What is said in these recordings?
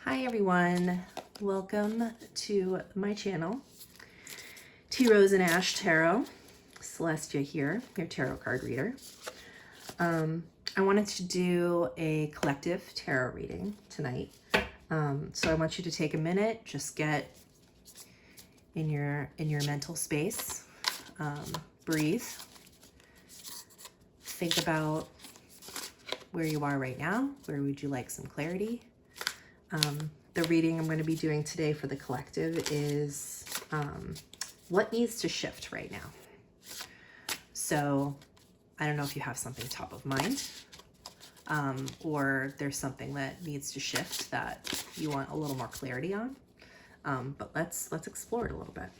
Hi everyone, welcome to my channel, T Rose and Ash Tarot. Celestia here, your tarot card reader. I wanted to do a collective tarot reading tonight. So I want you to take a minute, just get in your mental space, breathe, think about where you are right now. Where would you like some clarity? The reading I'm going to be doing today for the collective is what needs to shift right now. So I don't know if you have something top of mind, or there's something that needs to shift that you want a little more clarity on. But let's explore it a little bit.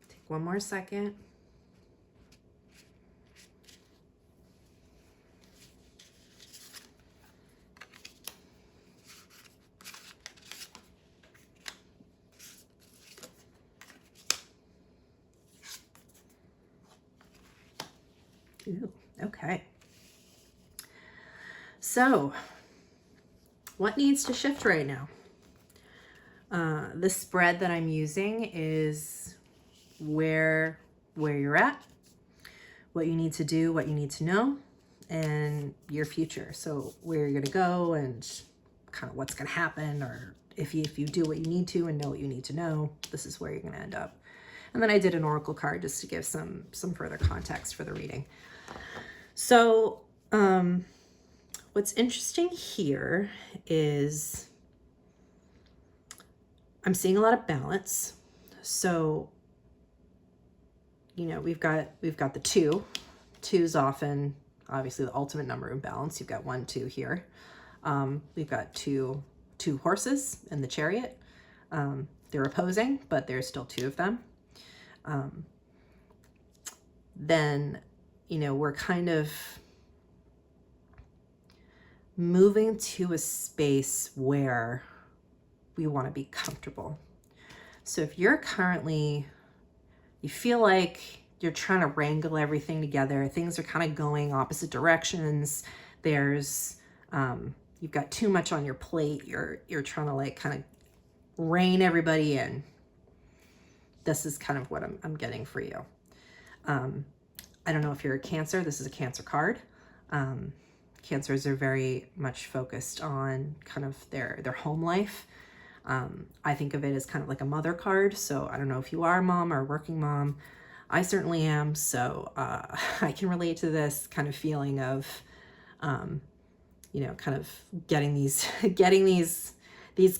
Take one more second. Ooh, okay. So, what needs to shift right now? The spread that I'm using is where you're at, what you need to do, what you need to know, and your future. So where you're going to go and kind of what's going to happen, or if you do what you need to and know what you need to know, this is where you're going to end up. And then I did an oracle card just to give some further context for the reading. So what's interesting here is I'm seeing a lot of balance. So, you know, we've got the two. Two is often obviously the ultimate number of balance. You've got 1, 2 here. We've got two horses in the chariot. They're opposing, but there's still 2 of them. Then, you know, we're kind of moving to a space where we want to be comfortable. So if you're currently, you feel like you're trying to wrangle everything together, things are kind of going opposite directions, there's, you've got too much on your plate, you're trying to like kind of rein everybody in. This is kind of what I'm getting for you. I don't know if you're a Cancer, this is a Cancer card. Cancers are very much focused on kind of their home life. I think of it as kind of like a mother card. So I don't know if you are a mom or a working mom. I certainly am. So I can relate to this kind of feeling of, you know, kind of getting these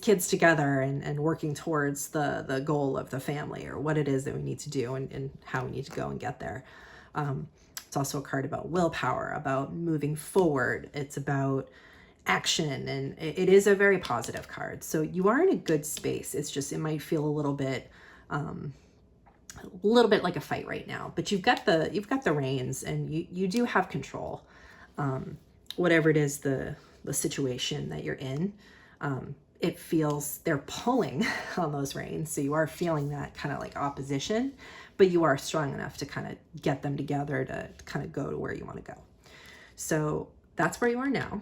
kids together and working towards the goal of the family, or what it is that we need to do and how we need to go and get there. It's also a card about willpower, about moving forward. It's about action, and it is a very positive card. So you are in a good space. It's just, it might feel a little bit like a fight right now, but you've got the reins, and you do have control. Whatever it is, the situation that you're in, it feels they're pulling on those reins. So you are feeling that kind of like opposition, but you are strong enough to kind of get them together to kind of go to where you want to go. So that's where you are now.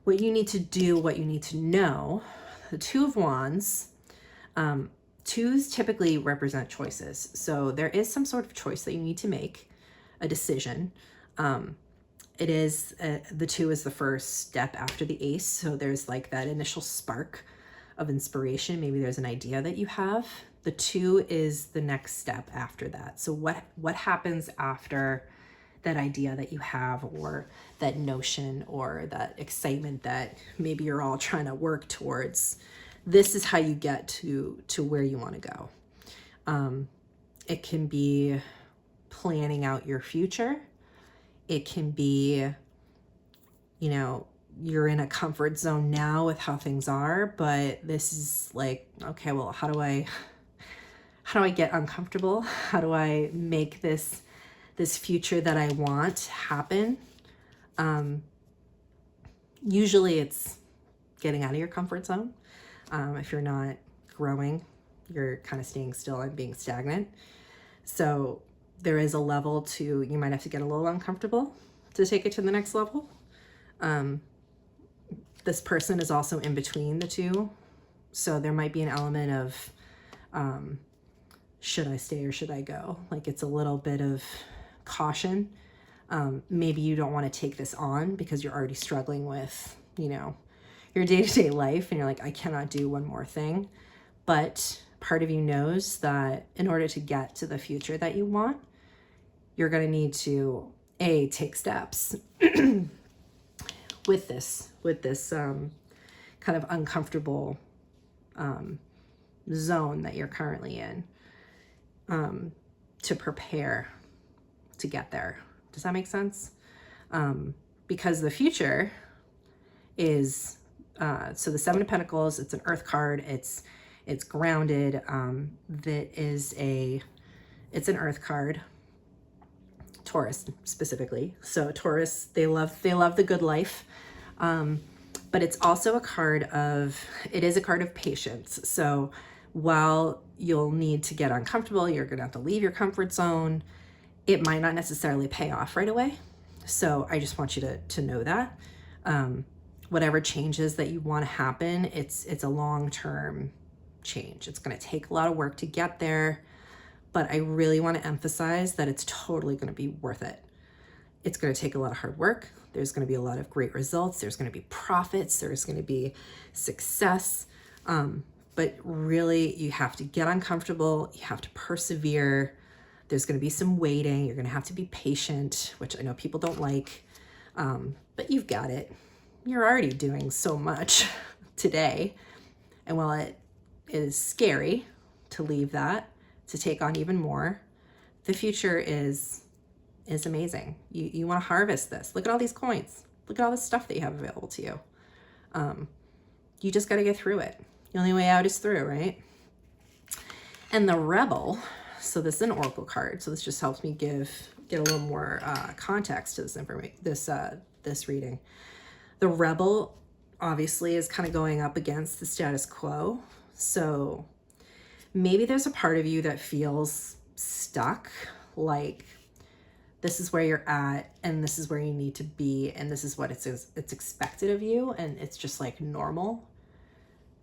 What you need to do, what you need to know, the 2 of Wands, 2s typically represent choices. So there is some sort of choice that you need to make, a decision. It is, the 2 is the first step after the Ace. So there's like that initial spark of inspiration. Maybe there's an idea that you have. The 2 is the next step after that. So what happens after that idea that you have, or that notion, or that excitement that maybe you're all trying to work towards? This is how you get to where you want to go. It can be planning out your future. It can be, you know, you're in a comfort zone now with how things are, but this is like, okay, well, how do I get uncomfortable? How do I make this future that I want happen? Usually it's getting out of your comfort zone. If you're not growing, you're kind of staying still and being stagnant. So there is a level to, you might have to get a little uncomfortable to take it to the next level. This person is also in between the two. So there might be an element of, should I stay or should I go? Like it's a little bit of caution. Maybe you don't want to take this on because you're already struggling with, you know, your day-to-day life and you're like, I cannot do one more thing. But part of you knows that in order to get to the future that you want, you're going to need to take steps with this kind of uncomfortable zone that you're currently in, to prepare to get there. Does that make sense? Because the future is, so the Seven of Pentacles, it's an earth card. It's grounded. It's an earth card. Taurus specifically. So Taurus, they love the good life. But it's also a card of patience. So while you'll need to get uncomfortable, you're going to have to leave your comfort zone. It might not necessarily pay off right away. So I just want you to know that. Whatever changes that you want to happen, it's a long-term change. It's going to take a lot of work to get there, but I really want to emphasize that it's totally going to be worth it. It's going to take a lot of hard work. There's going to be a lot of great results. There's going to be profits. There's going to be success. But really, you have to get uncomfortable. You have to persevere. There's going to be some waiting. You're going to have to be patient, which I know people don't like, but you've got it. You're already doing so much today. And while it is scary to leave that, to take on even more, the future is amazing. You want to harvest this. Look at all these coins. Look at all this stuff that you have available to you. You just got to get through it. The only way out is through, right? And the Rebel, so this is an oracle card. So this just helps me get a little more context to this information, this reading. The Rebel obviously is kind of going up against the status quo. So maybe there's a part of you that feels stuck, like this is where you're at and this is where you need to be and this is what it's expected of you and it's just like normal.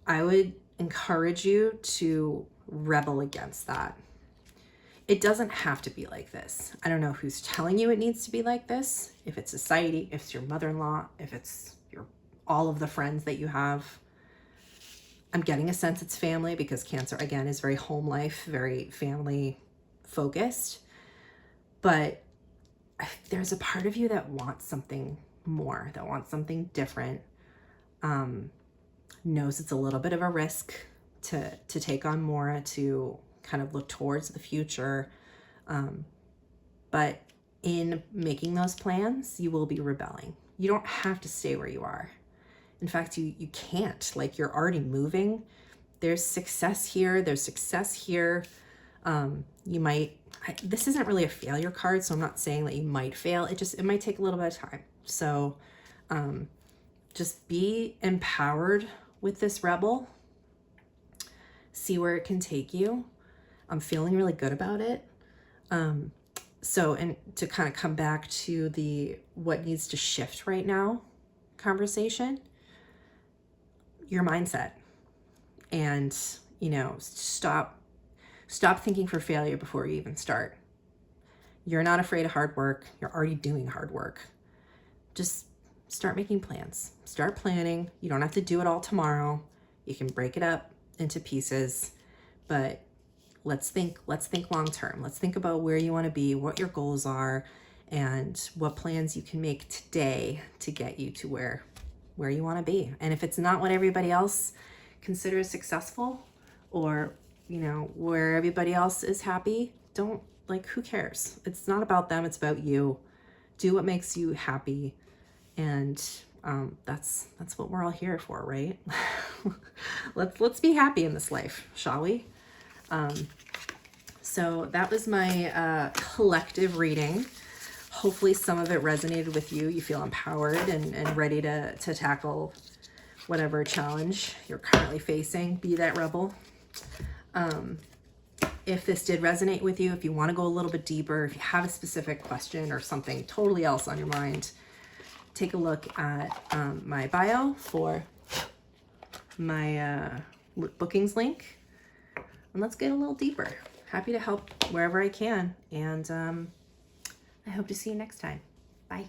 I would encourage you to rebel against that. It doesn't have to be like this. I don't know who's telling you it needs to be like this. If it's society, if it's your mother-in-law, if it's all of the friends that you have. I'm getting a sense it's family because Cancer, again, is very home life, very family focused. But there's a part of you that wants something more, that wants something different, knows it's a little bit of a risk to take on more, to kind of look towards the future. But in making those plans, you will be rebelling. You don't have to stay where you are. In fact, you can't. Like, you're already moving. There's success here. There's success here. This isn't really a failure card, so I'm not saying that you might fail. It might take a little bit of time. So just be empowered with this Rebel. See where it can take you. I'm feeling really good about it. And to kind of come back to the what needs to shift right now conversation, your mindset. And, stop thinking for failure before you even start. You're not afraid of hard work. You're already doing hard work. Just start making plans. Start planning. You don't have to do it all tomorrow. You can break it up into pieces, but let's think long term. Let's think about where you want to be, what your goals are, and what plans you can make today to get you to where you want to be. And if it's not what everybody else considers successful, or where everybody else is happy, who cares? It's not about them, it's about you. Do what makes you happy. And that's what we're all here for, right? Let's be happy in this life, shall we? So that was my collective reading. Hopefully some of it resonated with you. You feel empowered and ready to tackle whatever challenge you're currently facing. Be that rebel. if this did resonate with you, if you want to go a little bit deeper, if you have a specific question or something totally else on your mind, take a look at my bio for my bookings link, and let's get a little deeper. Happy to help wherever I can, and I hope to see you next time. Bye.